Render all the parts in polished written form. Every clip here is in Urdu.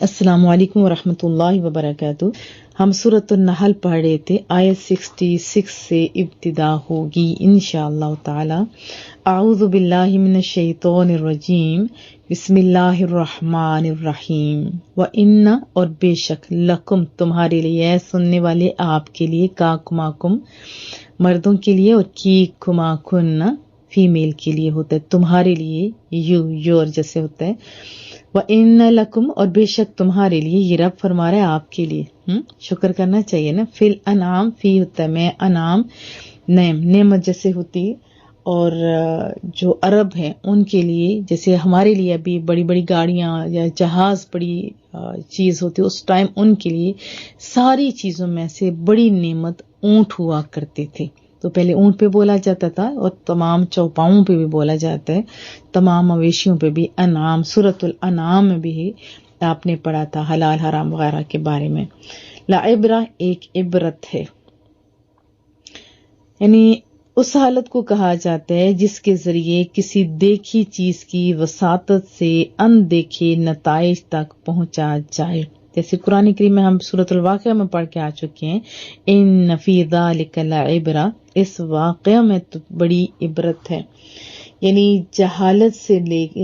السلام علیکم ورحمۃ اللہ وبرکاتہ۔ ہم سورۃ النحل پڑھ رہے تھے، آیت 66 سے ابتدا ہوگی انشاءاللہ تعالی۔ اعوذ باللہ من الشیطان الرجیم، بسم اللہ الرحمن الرحیم۔ وَإِنَّ اور بے شک، لکم تمہارے لیے، سننے والے آپ کے لیے، کاکماکم مردوں کے لیے، اور کی کماکن فیمیل کے لیے ہوتا ہے، تمہارے لیے، یور جیسے ہوتا ہے۔ وَإِنَّ لَكُمْ اور بے شک تمہارے لیے، یہ رب فرما رہا ہے آپ کے لیے، شکر کرنا چاہیے نا۔ فی الانعام، فی ہوتا ہے میں، انعام نعمت جیسے ہوتی ہے، اور جو عرب ہیں ان کے لیے، جیسے ہمارے لیے ابھی بڑی بڑی گاڑیاں یا جہاز بڑی چیز ہوتی ہے، اس ٹائم ان کے لیے ساری چیزوں میں سے بڑی نعمت اونٹ ہوا کرتے تھے۔ تو پہلے اونٹ پہ بولا جاتا تھا، اور تمام چوپاؤں پہ بھی بولا جاتا ہے، تمام مویشیوں پہ بھی انعام۔ سورۃ الانعام میں بھی آپ نے پڑھا تھا حلال حرام وغیرہ کے بارے میں۔ لعبرہ ایک عبرت ہے، یعنی اس حالت کو کہا جاتا ہے جس کے ذریعے کسی دیکھی چیز کی وساطت سے اندیکھے نتائج تک پہنچا جائے۔ جیسے قرآن کریم میں ہم سورۃ الواقعہ میں پڑھ کے آ چکے ہیں، ان فی ذلک لعبرہ، اس واقعہ میں تو بڑی عبرت ہے، یعنی جہالت سے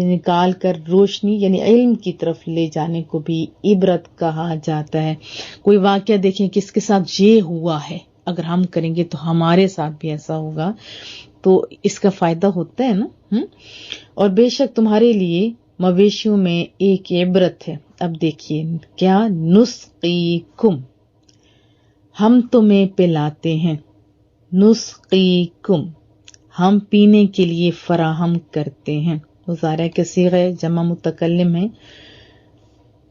نکال کر روشنی یعنی علم کی طرف لے جانے کو بھی عبرت کہا جاتا ہے۔ کوئی واقعہ دیکھیں کہ اس کے ساتھ یہ ہوا ہے، اگر ہم کریں گے تو ہمارے ساتھ بھی ایسا ہوگا، تو اس کا فائدہ ہوتا ہے نا۔ اور بے شک تمہارے لیے مویشیوں میں ایک عبرت ہے۔ اب دیکھیے کیا، نسقیکم، ہم تمہیں پلاتے ہیں، نسقیکم، ہم پینے کے لیے فراہم کرتے ہیں۔ مضارع کا صیغہ ہے، جمع متکلم ہے۔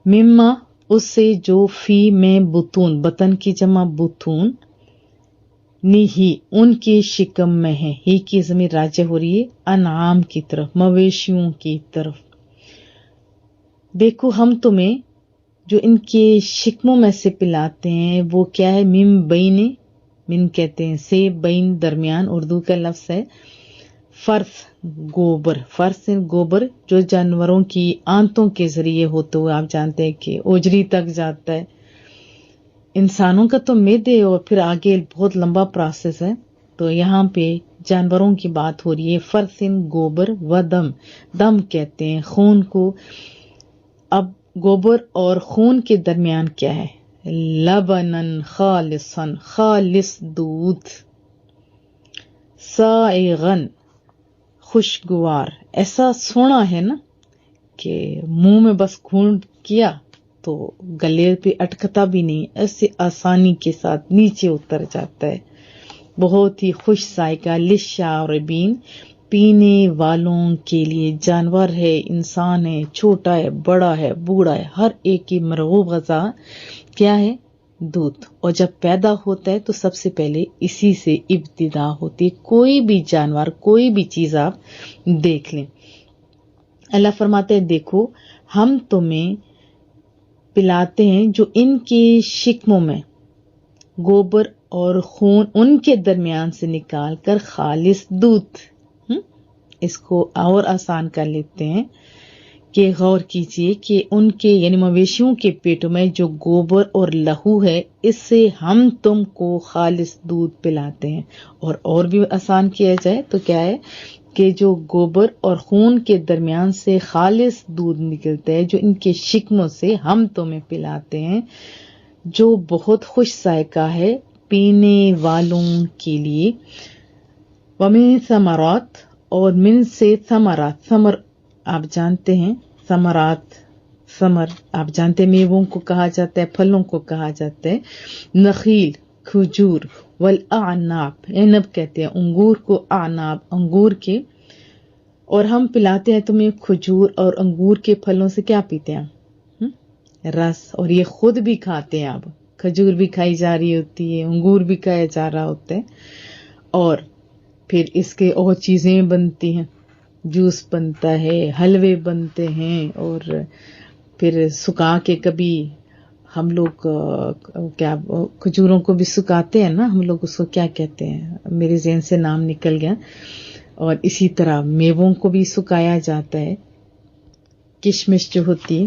مما، اس سے جو، فی میں، بطون، بطن کی جمع بطون، نہیں ان کے شکم میں ہے، ہی کی ضمیر راجع ہو رہی ہے انعام کی طرف، مویشیوں کی طرف۔ دیکھو ہم تمہیں جو ان کے شکموں میں سے پلاتے ہیں وہ کیا ہے، من بین، من کہتے ہیں سے، بین درمیان، اردو کا لفظ ہے، فرث گوبر، فرث گوبر جو جانوروں کی آنتوں کے ذریعے ہوتے ہوئے آپ جانتے ہیں کہ اوجری تک جاتا ہے۔ انسانوں کا تو معدے اور پھر آگے بہت لمبا پروسیس ہے، تو یہاں پہ جانوروں کی بات ہو رہی ہے۔ فرث گوبر و دم، دم کہتے ہیں خون کو۔ اب گوبر اور خون کے درمیان کیا ہے، لبنن خالصا، خالص دودھ، سائغن، خوشگوار، ایسا سونا ہے نا کہ منہ میں بس گھونٹ کیا تو گلے پہ اٹکتا بھی نہیں، ایسے آسانی کے ساتھ نیچے اتر جاتا ہے، بہت ہی خوش ذائقہ، للشاربین، پینے والوں کے لیے، جانور ہے، انسان ہے، چھوٹا ہے، بڑا ہے، بوڑھا ہے، ہر ایک کی مرغوب غذا کیا ہے، دودھ۔ اور جب پیدا ہوتا ہے تو سب سے پہلے اسی سے ابتدا ہوتی ہے، کوئی بھی جانور، کوئی بھی چیز آپ دیکھ لیں۔ اللہ فرماتے ہیں دیکھو ہم تمہیں پلاتے ہیں جو ان کے شکموں میں گوبر اور خون ان کے درمیان سے نکال کر خالص دودھ۔ اس کو اور آسان کر لیتے ہیں کہ غور کیجئے کہ ان کے یعنی مویشیوں کے پیٹوں میں جو گوبر اور لہو ہے، اس سے ہم تم کو خالص دودھ پلاتے ہیں۔ اور بھی آسان کیا جائے تو کیا ہے کہ جو گوبر اور خون کے درمیان سے خالص دودھ نکلتا ہے جو ان کے شکموں سے ہم تمہیں پلاتے ہیں، جو بہت خوش ذائقہ ہے پینے والوں کے لیے۔ ومن ثمرات، اور من سے ثمرات، ثمر آپ جانتے ہیں، ثمرات، ثمر آپ جانتے ہیں میووں کو کہا جاتا ہے، پھلوں کو کہا جاتا ہے، نخیل کھجور، والاعناب عنب کہتے ہیں، انگور کو اعناب انگور کے، اور ہم پلاتے ہیں تمہیں کھجور اور انگور کے پھلوں سے کیا پیتے ہیں، رس، اور یہ خود بھی کھاتے ہیں، اب کھجور بھی کھائی جا رہی ہوتی ہے، انگور بھی کھایا جا رہا ہوتا ہے، اور پھر اس کے اور چیزیں بنتی ہیں، جوس بنتا ہے، حلوے بنتے ہیں، اور پھر سکھا کے کبھی ہم لوگ کیا کھجوروں کو بھی سکھاتے ہیں نا، ہم لوگ اس کو کیا کہتے ہیں، میرے ذہن سے نام نکل گیا، اور اسی طرح میووں کو بھی سکھایا جاتا ہے، کشمش جو ہوتی ہے،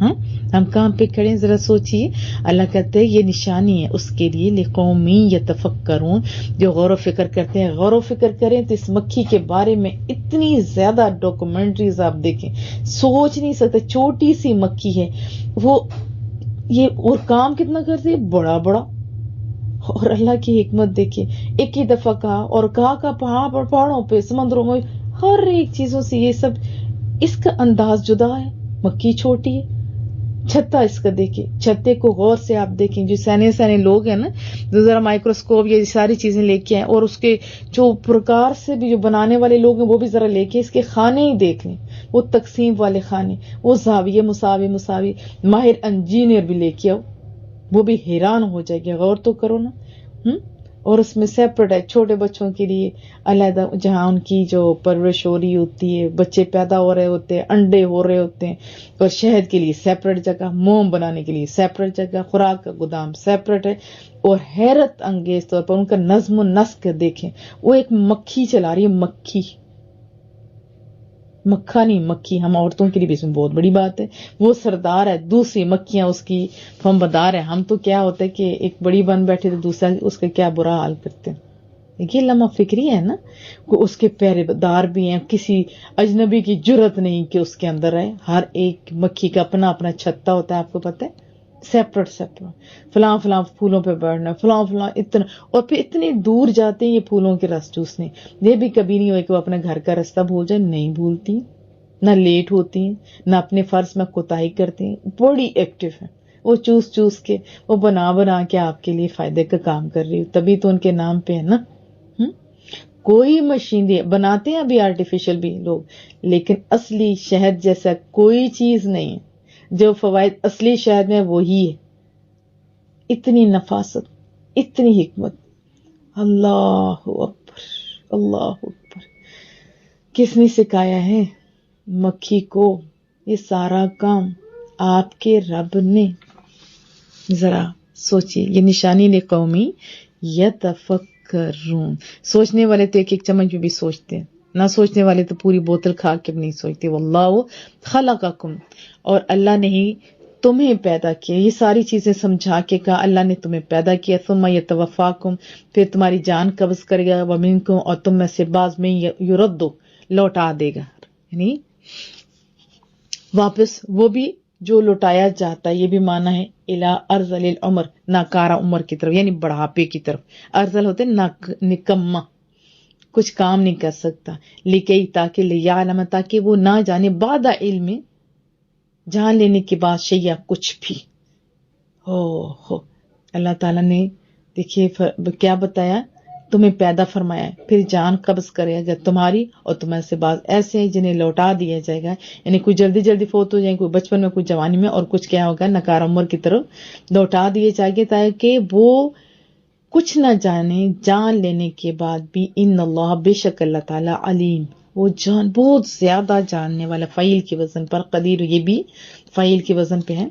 ہاں ہم کہاں پہ کھڑے ہیں ذرا سوچیے. اللہ کہتے ہیں یہ نشانی ہے اس کے لیے لقومی یتفکرون جو غور و فکر کرتے ہیں. غور و فکر کریں تو اس مکھی کے بارے میں اتنی زیادہ ڈاکومنٹریز آپ دیکھیں, سوچ نہیں سکتے. چھوٹی سی مکھی ہے وہ, یہ اور کام کتنا کرتی ہے, بڑا بڑا. اور اللہ کی حکمت دیکھیے, ایک ہی دفعہ کہا اور کہا پہاڑوں پہ, سمندروں میں, ہر ایک چیزوں سے یہ سب. اس کا انداز جدا ہے, مکھی چھوٹی ہے. چھتا اس کا دیکھیں, چھتے کو غور سے آپ دیکھیں. جو سینے لوگ ہیں نا جو ذرا مائکروسکوپ یہ ساری چیزیں لے کے آئیں, اور اس کے جو پرکار سے بھی جو بنانے والے لوگ ہیں وہ بھی ذرا لے کے اس کے خانے ہی دیکھ لیں, وہ تقسیم والے خانے, وہ زاویے مساوی. ماہر انجینئر بھی لے کے آؤ, وہ بھی حیران ہو جائے گا. غور تو کرو نا. اور اس میں سیپریٹ ہے چھوٹے بچوں کے لیے علیحدہ, جہاں ان کی جو پرورش ہو رہی ہوتی ہے, بچے پیدا ہو رہے ہوتے ہیں, انڈے ہو رہے ہوتے ہیں, اور شہد کے لیے سیپریٹ جگہ, موم بنانے کے لیے سیپریٹ جگہ, خوراک کا گودام سیپریٹ ہے. اور حیرت انگیز طور پر ان کا نظم و نسق دیکھیں, وہ ایک مکھی چلا رہی ہے, مکھی, مکھا نہیں مکھی. ہم عورتوں کے لیے بھی اس میں بہت بڑی بات ہے, وہ سردار ہے, دوسری مکھیاں اس کی فمبردار ہے. ہم تو کیا ہوتا ہے کہ ایک بڑی بن بیٹھے تو دوسرا اس کا کیا برا حال کرتے ہیں. یہ لمحہ فکری ہے نا, اس کے پہرے دار بھی ہیں, کسی اجنبی کی جرت نہیں کہ اس کے اندر ہے. ہر ایک مکھی کا اپنا اپنا چھتا ہوتا ہے, آپ کو پتہ ہے, سیپریٹ. فلاں پھولوں پہ بیٹھنا, فلاں اتنا, اور پھر اتنے دور جاتے ہیں یہ پھولوں کے رس چوسنے. یہ بھی کبھی نہیں ہوئے کہ وہ اپنے گھر کا راستہ بھول جائے, نہیں بھولتی, نہ لیٹ ہوتی ہیں, نہ اپنے فرض میں کوتاہی کرتی ہیں. بڑی ایکٹیو ہے وہ, چوس کے وہ بنا کے آپ کے لیے فائدے کا کام کر رہی ہو, تبھی تو ان کے نام پہ ہے نا. کوئی مشین بناتے ہیں ابھی آرٹیفیشل بھی لوگ, لیکن اصلی شہد جیسا کوئی چیز نہیں ہے. جو فوائد اصلی شہد میں وہی ہے. اتنی نفاست, اتنی حکمت. اللہ اکبر, اللہ اکبر. کس نے سکھایا ہے مکھی کو یہ سارا کام؟ آپ کے رب نے. ذرا سوچئے, یہ نشانی نے قومی یتفکرون. سوچنے والے تو ایک چمچ میں بھی سوچتے ہیں, نہ سوچنے والے تو پوری بوتل کھا کے بھی نہیں سوچتے. واللہ خلقکم, اور اللہ نے ہی تمہیں پیدا کیا. یہ ساری چیزیں سمجھا کے کہا اللہ نے تمہیں پیدا کیا. ثم یتوفاکم, پھر تمہاری جان قبض کرے گا. ومنکم, اور تم میں سے بعض میں یردو, لوٹا دے گا, یعنی واپس. وہ بھی جو لوٹایا جاتا ہے, یہ بھی معنی ہے الی ارذل العمر, ناکارہ عمر کی طرف, یعنی بڑھاپے کی طرف. ارذل ہوتے نکما, کچھ کام نہیں کر سکتا. لکی, تاکہ لیعلم, تاکہ وہ نہ جانے, بعد علم, جان لینے کے بعد, شیء, کچھ بھی. ہو اللہ تعالیٰ نے دیکھیے کیا بتایا, تمہیں پیدا فرمایا ہے, پھر جان قبض کرے گا تمہاری, اور تمہیں سے بعض ایسے ہیں جنہیں لوٹا دیا جائے گا. یعنی کوئی جلدی فوت ہو جائیں, کوئی بچپن میں, کوئی جوانی میں, اور کچھ کیا ہوگا نکار عمر کی طرف لوٹا دیے جائے گے, تاکہ وہ کچھ نہ جانے. جان لینے کے بعد بھی ان اللہ, بے شک اللہ تعالیٰ, علیم, وہ جان بہت زیادہ جاننے والا. فعیل کے وزن پر, قدیر یہ بھی فعیل کے وزن پہ ہے.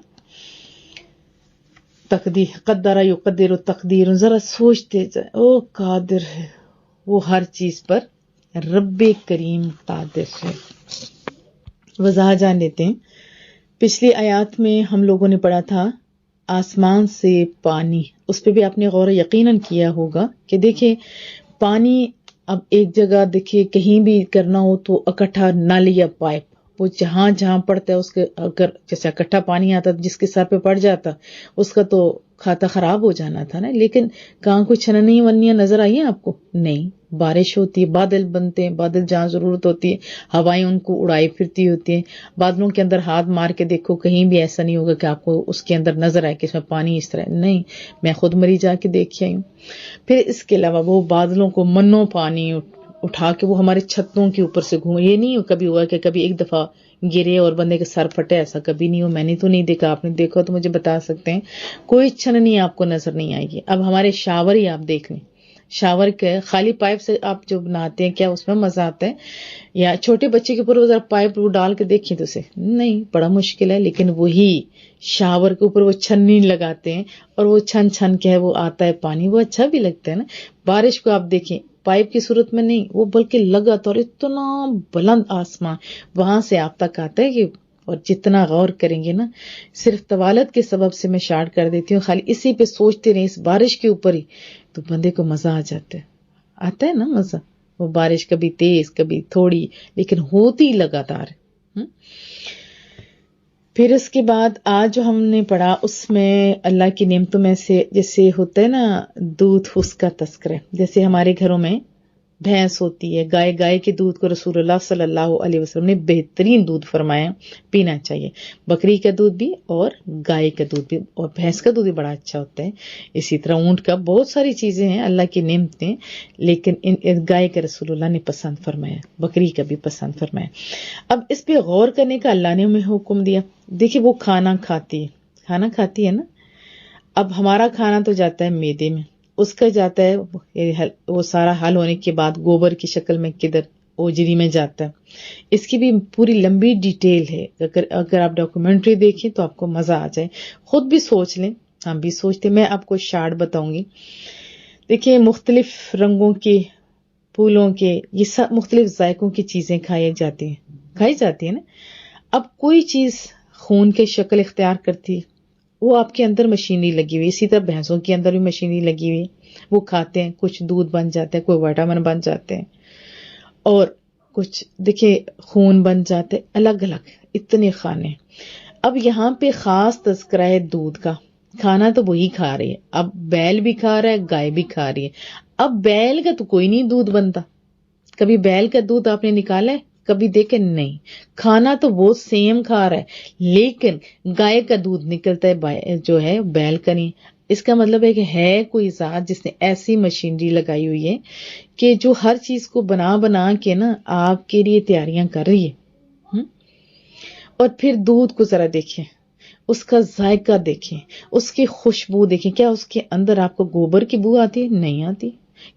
تقدیر, قدر یقدر تقدیر. ذرا سوچتے جائے, او قادر ہے وہ ہر چیز پر, رب کریم قادر ہے. وضاحت جان لیتے ہیں. پچھلی آیات میں ہم لوگوں نے پڑھا تھا آسمان سے پانی, اس پہ بھی آپ نے غور یقیناً کیا ہوگا کہ دیکھیں پانی اب ایک جگہ دیکھیں کہیں بھی کرنا ہو تو اکٹھا نل یا پائپ, وہ جہاں پڑتا ہے اس کے, اگر جیسے اکٹھا پانی آتا جس کے سر پہ پڑ جاتا اس کا تو کھاتا خراب ہو جانا تھا نا. لیکن کہاں کوئی چھننی ونیاں نظر آئی ہیں آپ کو؟ نہیں. بارش ہوتی ہے, بادل بنتے ہیں, بادل جہاں ضرورت ہوتی ہے ہوائیں ان کو اڑائی پھرتی ہوتی ہیں. بادلوں کے اندر ہاتھ مار کے دیکھو, کہیں بھی ایسا نہیں ہوگا کہ آپ کو اس کے اندر نظر آئے کہ اس میں پانی اس طرح نہیں. میں خود مری جا کے دیکھی آئی ہوں. پھر اس کے علاوہ وہ بادلوں کو منو پانی اٹھا کے وہ ہمارے چھتوں کے اوپر سے گھوم, یہ نہیں کبھی ہوا کہ کبھی ایک دفعہ گرے اور بندے کے سر پھٹے, ایسا کبھی نہیں ہو. میں نے تو نہیں دیکھا, آپ نے دیکھا تو مجھے بتا سکتے ہیں. کوئی چھننی آپ کو نظر نہیں آئے گی. اب ہمارے شاور ہی آپ دیکھ لیں, شاور کے خالی پائپ سے آپ جو بناتے ہیں, کیا اس میں مزہ آتا ہے؟ یا چھوٹے بچے کے اوپر ذرا پائپ وہ ڈال کے دیکھیں تو اسے نہیں, بڑا مشکل ہے. لیکن وہی شاور کے اوپر وہ چھننی لگاتے ہیں اور وہ چھن کے ہے وہ آتا ہے پانی, وہ اچھا بھی لگتا ہے نا. بارش کو آپ دیکھیں پائپ کی صورت میں نہیں, وہ بلکہ لگاتار اتنا بلند آسمان وہاں سے آپ تک آتا ہے کہ اور جتنا غور کریں گے نا، صرف طوالت کے سبب سے میں شارٹ کر دیتی ہوں، خالی اسی پہ سوچتے رہیں اس بارش کے اوپر ہی، تو بندے کو مزہ آ جاتا ہے، آتا ہے نا مزہ. وہ بارش کبھی تیز کبھی تھوڑی، لیکن ہوتی لگاتار. پھر اس کے بعد آج جو ہم نے پڑھا اس میں اللہ کی نعمتوں میں سے جیسے ہوتا ہے نا دودھ، اس کا تذکرہ. جیسے ہمارے گھروں میں بھینس ہوتی ہے، گائے کے دودھ کو رسول اللہ صلی اللہ علیہ وسلم نے بہترین دودھ فرمایا پینا چاہیے. بکری کا دودھ بھی اور گائے کا دودھ بھی، اور بھینس کا دودھ بھی بڑا اچھا ہوتا ہے. اسی طرح اونٹ کا، بہت ساری چیزیں ہیں اللہ کی نعمتیں، لیکن گائے کا رسول اللہ نے پسند فرمایا، بکری کا بھی پسند فرمایا. اب اس پہ غور کرنے کا اللہ نے ہمیں حکم دیا. دیکھیں وہ کھانا کھاتی ہے نا. اب ہمارا کھانا تو جاتا ہے معدے میں، اس کا جاتا ہے وہ سارا حل ہونے کے بعد گوبر کی شکل میں کدھر اوجری میں جاتا ہے. اس کی بھی پوری لمبی ڈیٹیل ہے، اگر آپ ڈاکومنٹری دیکھیں تو آپ کو مزہ آ جائے. خود بھی سوچ لیں، ہم بھی سوچتے. میں آپ کو شارٹ بتاؤں گی. دیکھیں مختلف رنگوں کے پھولوں کے، یہ سب مختلف ذائقوں کی چیزیں کھائی جاتی ہیں نا. اب کوئی چیز خون کی شکل اختیار کرتی ہے، وہ آپ کے اندر مشینری لگی ہوئی. اسی طرح بھینسوں کے اندر بھی مشینری لگی ہوئی، وہ کھاتے ہیں، کچھ دودھ بن جاتے ہیں، کوئی وٹامن بن جاتے ہیں، اور کچھ دیکھیں خون بن جاتے، الگ الگ اتنے کھانے. اب یہاں پہ خاص تذکرہ ہے دودھ کا. کھانا تو وہی کھا رہی ہے، اب بیل بھی کھا رہا ہے، گائے بھی کھا رہی ہے. اب بیل کا تو کوئی نہیں دودھ بنتا، کبھی بیل کا دودھ آپ نے نکالا ہے؟ کبھی دیکھیں نہیں. کھانا تو وہ سیم کھا رہا ہے، لیکن گائے کا دودھ نکلتا ہے جو ہے بیل کا نہیں. اس کا مطلب ہے کہ ہے کوئی ذات جس نے ایسی مشینری لگائی ہوئی ہے کہ جو ہر چیز کو بنا کے نا آپ کے لیے تیاریاں کر رہی ہے. اور پھر دودھ کو ذرا دیکھیں، اس کا ذائقہ دیکھیں، اس کی خوشبو دیکھیں. کیا اس کے اندر آپ کو گوبر کی بو آتی ہے؟ نہیں آتی.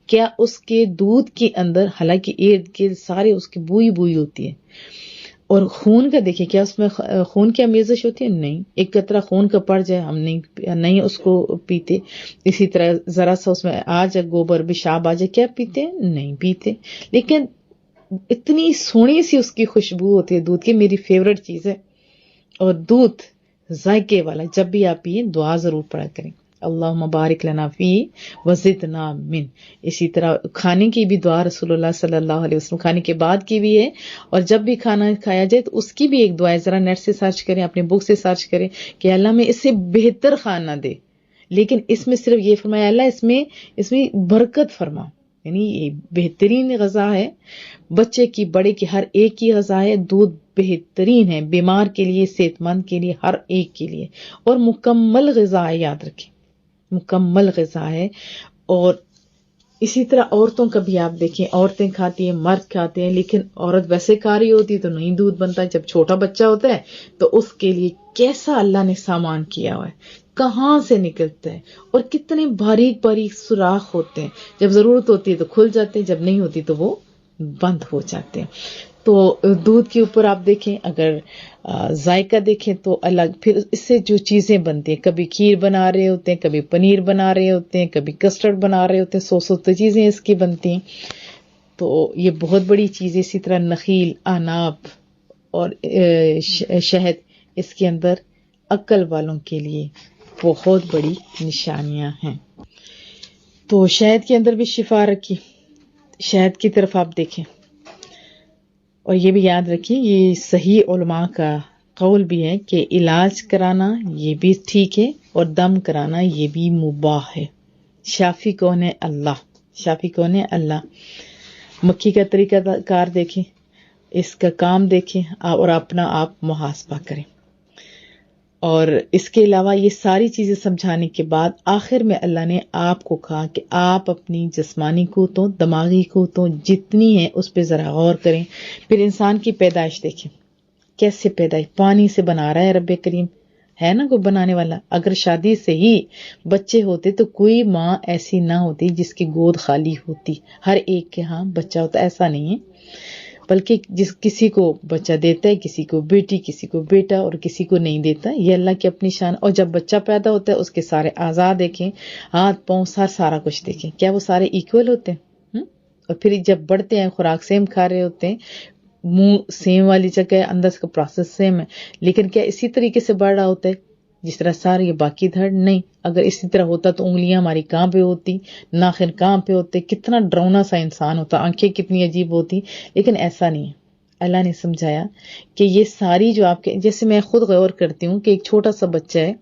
کیا اس کے دودھ کے اندر، حالانکہ ارد گرد سارے اس کی بوئی ہوتی ہے. اور خون کا دیکھیں، کیا اس میں خون کی آمیزش ہوتی ہے؟ نہیں. ایک قطرہ خون کا پڑ جائے ہم نہیں اس کو پیتے. اسی طرح ذرا سا اس میں آ جائے گوبر پیشاب آ جائے، کیا پیتے؟ نہیں پیتے. لیکن اتنی سونی سی اس کی خوشبو ہوتی ہے دودھ کی، میری فیورٹ چیز ہے. اور دودھ ذائقے والا، جب بھی آپ پیئیں دعا ضرور پڑھا کریں، اللہم بارک لنا فی وزدنا من. اسی طرح کھانے کی بھی دعا رسول اللہ صلی اللہ علیہ وسلم، کھانے کے بعد کی بھی ہے، اور جب بھی کھانا کھایا جائے تو اس کی بھی ایک دعا ہے. ذرا نیٹ سے سرچ کریں، اپنے بک سے سرچ کریں کہ اللہ میں اس سے بہتر کھانا دے، لیکن اس میں صرف یہ فرمایا اللہ اس میں برکت فرما. یعنی یہ بہترین غذا ہے، بچے کی بڑے کی ہر ایک کی غذا ہے. دودھ بہترین ہے، بیمار کے لیے، صحت مند کے لیے، ہر ایک کے لیے. اور مکمل غذا ہے، یاد رکھیں مکمل غذا ہے. اور اسی طرح عورتوں کا بھی آپ دیکھیں، عورتیں کھاتی ہیں، مرد کھاتے ہیں، لیکن عورت ویسے کھا رہی ہوتی تو نہیں دودھ بنتا. جب چھوٹا بچہ ہوتا ہے تو اس کے لیے کیسا اللہ نے سامان کیا ہوا ہے، کہاں سے نکلتا ہے، اور کتنے باریک باریک سوراخ ہوتے ہیں. جب ضرورت ہوتی ہے تو کھل جاتے ہیں، جب نہیں ہوتی تو وہ بند ہو جاتے ہیں. تو دودھ کے اوپر آپ دیکھیں، اگر ذائقہ دیکھیں تو الگ. پھر اس سے جو چیزیں بنتی ہیں، کبھی کھیر بنا رہے ہوتے ہیں، کبھی پنیر بنا رہے ہوتے ہیں، کبھی کسٹرڈ بنا رہے ہوتے ہیں، سو چیزیں اس کی بنتی ہیں. تو یہ بہت بڑی چیز ہے. اسی طرح نخیل، اناب اور شہد، اس کے اندر عقل والوں کے لیے بہت بڑی نشانیاں ہیں. تو شہد کے اندر بھی شفا رکھی. شہد کی طرف آپ دیکھیں، اور یہ بھی یاد رکھیں، یہ صحیح علماء کا قول بھی ہے کہ علاج کرانا یہ بھی ٹھیک ہے، اور دم کرانا یہ بھی مباح ہے. شافی کون ہے؟ اللہ. مکھی کا طریقہ کار دیکھیں، اس کا کام دیکھیں، اور اپنا آپ محاسبہ کریں. اور اس کے علاوہ یہ ساری چیزیں سمجھانے کے بعد آخر میں اللہ نے آپ کو کہا کہ آپ اپنی جسمانی قوتوں، دماغی قوتوں جتنی ہیں اس پہ ذرا غور کریں. پھر انسان کی پیدائش دیکھیں، کیسے پیدائش، پانی سے بنا رہا ہے رب کریم، ہے نا کوئی بنانے والا. اگر شادی سے ہی بچے ہوتے تو کوئی ماں ایسی نہ ہوتی جس کی گود خالی ہوتی. ہر ایک کے ہاں بچہ ہوتا، ایسا نہیں ہے، بلکہ کسی کو بچہ دیتا ہے، کسی کو بیٹی، کسی کو بیٹا، اور کسی کو نہیں دیتا. یہ اللہ کی اپنی شان. اور جب بچہ پیدا ہوتا ہے اس کے سارے اعضاء دیکھیں، ہاتھ پاؤں سارا کچھ دیکھیں، کیا وہ سارے ایکول ہوتے ہیں؟ اور پھر جب بڑھتے ہیں، خوراک سیم کھا رہے ہوتے ہیں، منہ سیم والی جگہ ہے، اندر کا پروسیس سیم ہے، لیکن کیا اسی طریقے سے بڑھ رہا ہوتا ہے جس طرح سارے یہ باقی دھڑ؟ نہیں. اگر اسی طرح ہوتا تو انگلیاں ہماری کہاں پہ ہوتی، ناخن کہاں پہ ہوتے، کتنا ڈراؤنا سا انسان ہوتا، آنکھیں کتنی عجیب ہوتی. لیکن ایسا نہیں ہے. اللہ نے سمجھایا کہ یہ ساری جو آپ کے، جیسے میں خود غور کرتی ہوں کہ ایک چھوٹا سا بچہ ہے،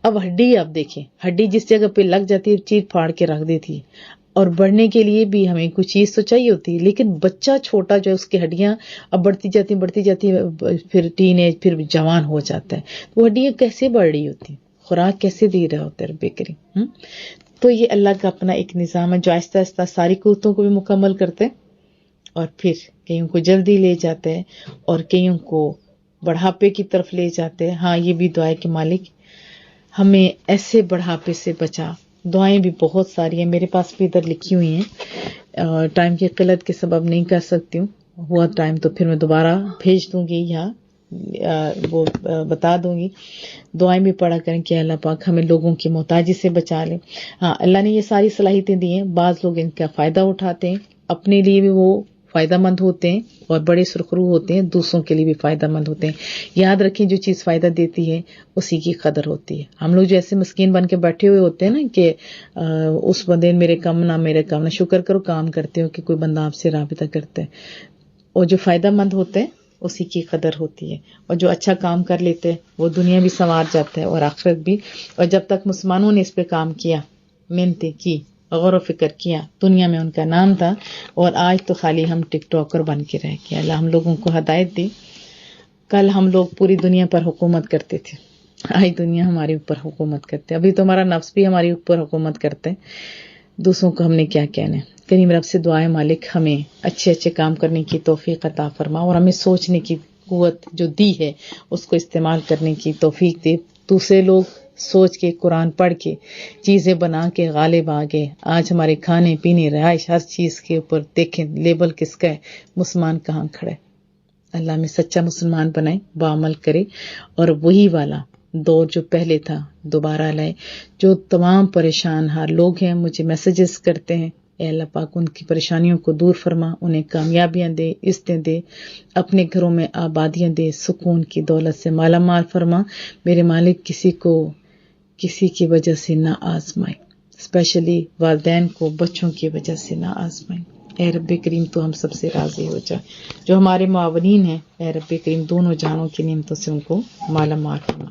اب ہڈی آپ دیکھیں، ہڈی جس جگہ پہ لگ جاتی ہے چیر پھاڑ کے رکھ دیتی ہے، اور بڑھنے کے لیے بھی ہمیں کچھ چیز تو چاہیے ہوتی ہے. لیکن بچہ چھوٹا جو ہے اس کی ہڈیاں اب بڑھتی جاتی ہے، پھر ٹین ایج، پھر جوان ہو جاتا ہے، وہ ہڈیاں کیسے بڑھ رہی ہوتی ہیں، خوراک کیسے دے رہا ہوتا ہے رب کریم. تو یہ اللہ کا اپنا ایک نظام ہے جو آہستہ آہستہ ساری قوتوں کو بھی مکمل کرتے ہیں، اور پھر کئیوں کو جلدی لے جاتے ہیں اور کئیوں کو بڑھاپے کی طرف لے جاتے ہیں. ہاں یہ بھی دعا ہے کہ مالک ہمیں ایسے بڑھاپے سے بچا. دعائیں بھی بہت ساری ہیں، میرے پاس بھی ادھر لکھی ہوئی ہیں، ٹائم کی قلت کے سبب نہیں کر سکتی ہوں. ہوا ٹائم تو پھر میں دوبارہ بھیج دوں گی، یہاں وہ بتا دوں گی. دعائیں بھی پڑھا کریں کہ اللہ پاک ہمیں لوگوں کی محتاجی سے بچا لے. ہاں اللہ نے یہ ساری صلاحیتیں دی ہیں، بعض لوگ ان کا فائدہ اٹھاتے ہیں، اپنے لیے بھی وہ فائدہ مند ہوتے ہیں اور بڑے سرخرو ہوتے ہیں، دوسروں کے لیے بھی فائدہ مند ہوتے ہیں. یاد رکھیں جو چیز فائدہ دیتی ہے اسی کی قدر ہوتی ہے. ہم لوگ جو ایسے مسکین بن کے بیٹھے ہوئے ہوتے ہیں نا کہ اس بندے میرے کم نہ میرے کم نہ، شکر کرو کام کرتے ہو کہ کوئی بندہ آپ سے رابطہ کرتا ہے، اور جو فائدہ مند ہوتے ہیں اسی کی قدر ہوتی ہے. اور جو اچھا کام کر لیتے ہیں وہ دنیا بھی سنوار جاتا ہے اور آخرت بھی. اور جب تک مسلمانوں نے اس پہ کام کیا، محنتیں کی، غور و فکر کیا، دنیا میں ان کا نام تھا. اور آج تو خالی ہم ٹک ٹاکر بن کے رہ گئے. اللہ ہم لوگوں کو ہدایت دی. کل ہم لوگ پوری دنیا پر حکومت کرتے تھے، آج دنیا ہمارے اوپر حکومت کرتے. ابھی تو ہمارا نفس بھی ہمارے اوپر حکومت کرتے ہیں، دوسروں کو ہم نے کیا کہنا ہے. کریم رب سے دعائیں مالک ہمیں اچھے اچھے کام کرنے کی توفیق عطا فرما، اور ہمیں سوچنے کی قوت جو دی ہے اس کو استعمال کرنے کی توفیق دے. دوسرے لوگ سوچ کے، قرآن پڑھ کے، چیزیں بنا کے غالب آگے. آج ہمارے کھانے پینے، رہائش، ہر چیز کے اوپر دیکھیں لیبل کس کا ہے، مسلمان کہاں کھڑا ہے. اللہ میں سچا مسلمان بنائے، بعمل کرے، اور وہی والا دور جو پہلے تھا دوبارہ لائے. جو تمام پریشان ہار لوگ ہیں مجھے میسیجز کرتے ہیں، اے اللہ پاک ان کی پریشانیوں کو دور فرما، انہیں کامیابیاں دے، عزتیں دے، اپنے گھروں میں آبادیاں دے، سکون کی دولت سے مالا مال فرما. میرے مالک کسی کو کسی کی وجہ سے نہ آزمائے، اسپیشلی والدین کو بچوں کی وجہ سے نہ آزمائے. اے رب کریم تو ہم سب سے راضی ہو جا. جو ہمارے معاونین ہیں اے رب کریم دونوں جہانوں کی نعمتوں سے ان کو مالا مال فرما.